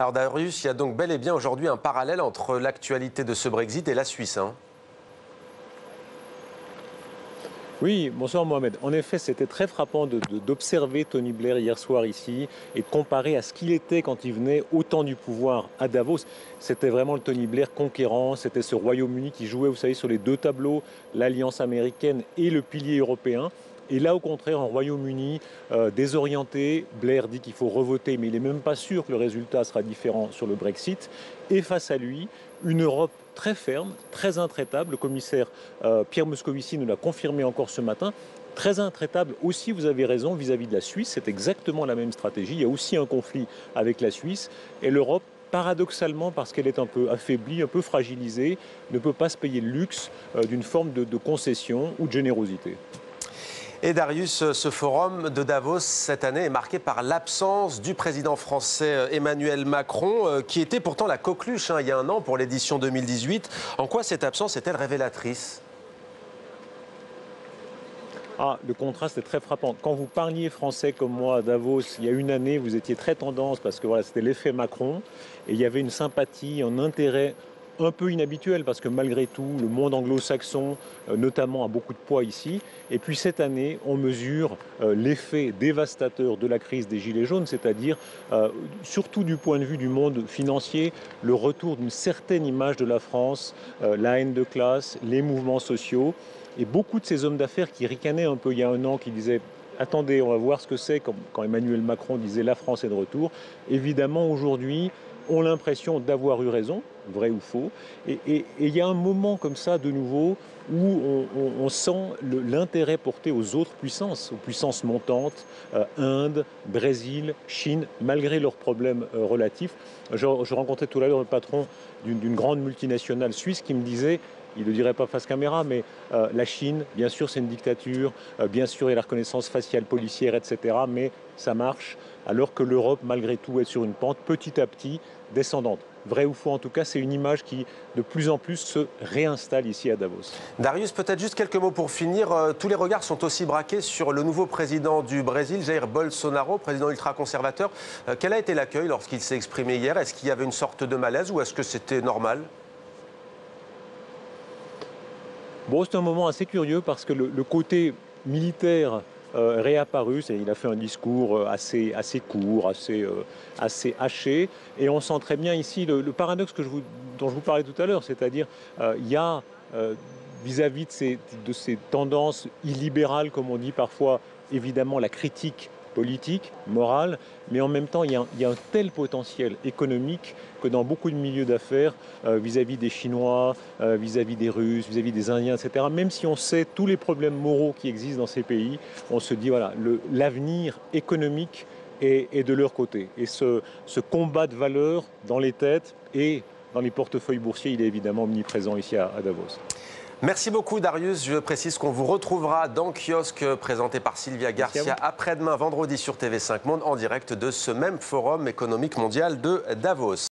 Alors Darius, il y a donc bel et bien aujourd'hui un parallèle entre l'actualité de ce Brexit et la Suisse, hein. Oui, bonsoir Mohamed. En effet, c'était très frappant d'observer Tony Blair hier soir ici et de comparer à ce qu'il était quand il venait au temps du pouvoir à Davos. C'était vraiment le Tony Blair conquérant, c'était ce Royaume-Uni qui jouait, vous savez, sur les deux tableaux, l'alliance américaine et le pilier européen. Et là, au contraire, en Royaume-Uni, désorienté, Blair dit qu'il faut revoter, mais il n'est même pas sûr que le résultat sera différent sur le Brexit. Et face à lui, une Europe très ferme, très intraitable. Le commissaire Pierre Moscovici nous l'a confirmé encore ce matin. Très intraitable aussi, vous avez raison, vis-à-vis de la Suisse. C'est exactement la même stratégie. Il y a aussi un conflit avec la Suisse. Et l'Europe, paradoxalement, parce qu'elle est un peu affaiblie, un peu fragilisée, ne peut pas se payer le luxe d'une forme de concession ou de générosité. Et Darius, ce forum de Davos cette année est marqué par l'absence du président français Emmanuel Macron, qui était pourtant la coqueluche il y a un an pour l'édition 2018. En quoi cette absence est-elle révélatrice ? Ah, le contraste est très frappant. Quand vous parliez français comme moi à Davos, il y a une année, vous étiez très tendance parce que voilà, c'était l'effet Macron et il y avait une sympathie, un intérêt un peu inhabituel parce que malgré tout, le monde anglo-saxon, notamment, a beaucoup de poids ici. Et puis cette année, on mesure l'effet dévastateur de la crise des Gilets jaunes, c'est-à-dire, surtout du point de vue du monde financier, le retour d'une certaine image de la France, la haine de classe, les mouvements sociaux. Et beaucoup de ces hommes d'affaires qui ricanaient un peu il y a un an, qui disaient « Attendez, on va voir ce que c'est » quand Emmanuel Macron disait « La France est de retour », évidemment aujourd'hui ont l'impression d'avoir eu raison, vrai ou faux. Et il y a un moment comme ça de nouveau où on sent l'intérêt porté aux autres puissances, aux puissances montantes, Inde, Brésil, Chine, malgré leurs problèmes relatifs. Je rencontrais tout à l'heure le patron d'une grande multinationale suisse qui me disait, il ne le dirait pas face caméra, mais la Chine, bien sûr, c'est une dictature, bien sûr, il y a la reconnaissance faciale policière, etc., mais ça marche, alors que l'Europe, malgré tout, est sur une pente petit à petit descendante. Vrai ou faux, en tout cas, c'est une image qui, de plus en plus, se réinstalle ici à Davos. Darius, peut-être juste quelques mots pour finir. Tous les regards sont aussi braqués sur le nouveau président du Brésil, Jair Bolsonaro, président ultra-conservateur. Quel a été l'accueil lorsqu'il s'est exprimé hier? Est-ce qu'il y avait une sorte de malaise ou est-ce que c'était normal? Bon, c'est un moment assez curieux parce que le côté militaire réapparu, il a fait un discours assez court, assez haché, et on sent très bien ici le paradoxe dont je vous parlais tout à l'heure, c'est-à-dire il y a vis-à-vis de ces tendances illibérales, comme on dit parfois, évidemment la critique politique, morale, mais en même temps, il y a un tel potentiel économique que dans beaucoup de milieux d'affaires, vis-à-vis des Chinois, vis-à-vis des Russes, vis-à-vis des Indiens, etc., même si on sait tous les problèmes moraux qui existent dans ces pays, on se dit, voilà, l'avenir économique est de leur côté. Et ce combat de valeurs dans les têtes et dans les portefeuilles boursiers, il est évidemment omniprésent ici à Davos. Merci beaucoup Darius, je précise qu'on vous retrouvera dans Kiosque présenté par Sylvia Garcia après-demain vendredi sur TV5 Monde en direct de ce même forum économique mondial de Davos.